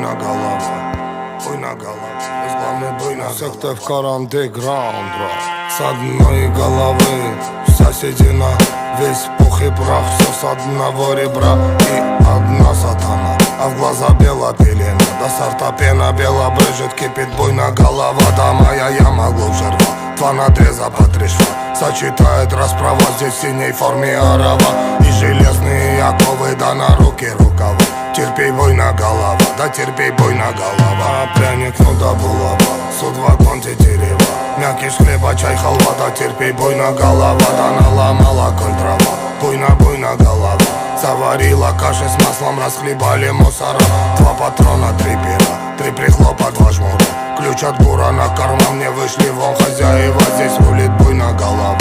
буйна голова, буйна голова, главный буйна. Все, кто в андеграунд, с одной головы вся седина, весь пух и прах, все с одного ребра и одна сатана, а в глаза бела пелена, до сорта пена бела брызжет, кипит буйна голова, да моя яма глубже рва, два надреза по 3 шва, сочетает расправа, здесь в синей форме арава и железные оковы, да на руки рукава. Терпей, буйна голова, да терпей, буйна голова. Пряник, ну да булава, судвагон тетерева, мякиш хлеба, чай, халва, да терпей, буйна голова, да наломала коль трава, буйна голова. Заварила каши с маслом, расхлебали мусора, 2 патрона, 3 пера, 3 прихлопа, 2 жмура, ключ от бура на карман, мне вышли вон хозяева, здесь рулит буйна голова.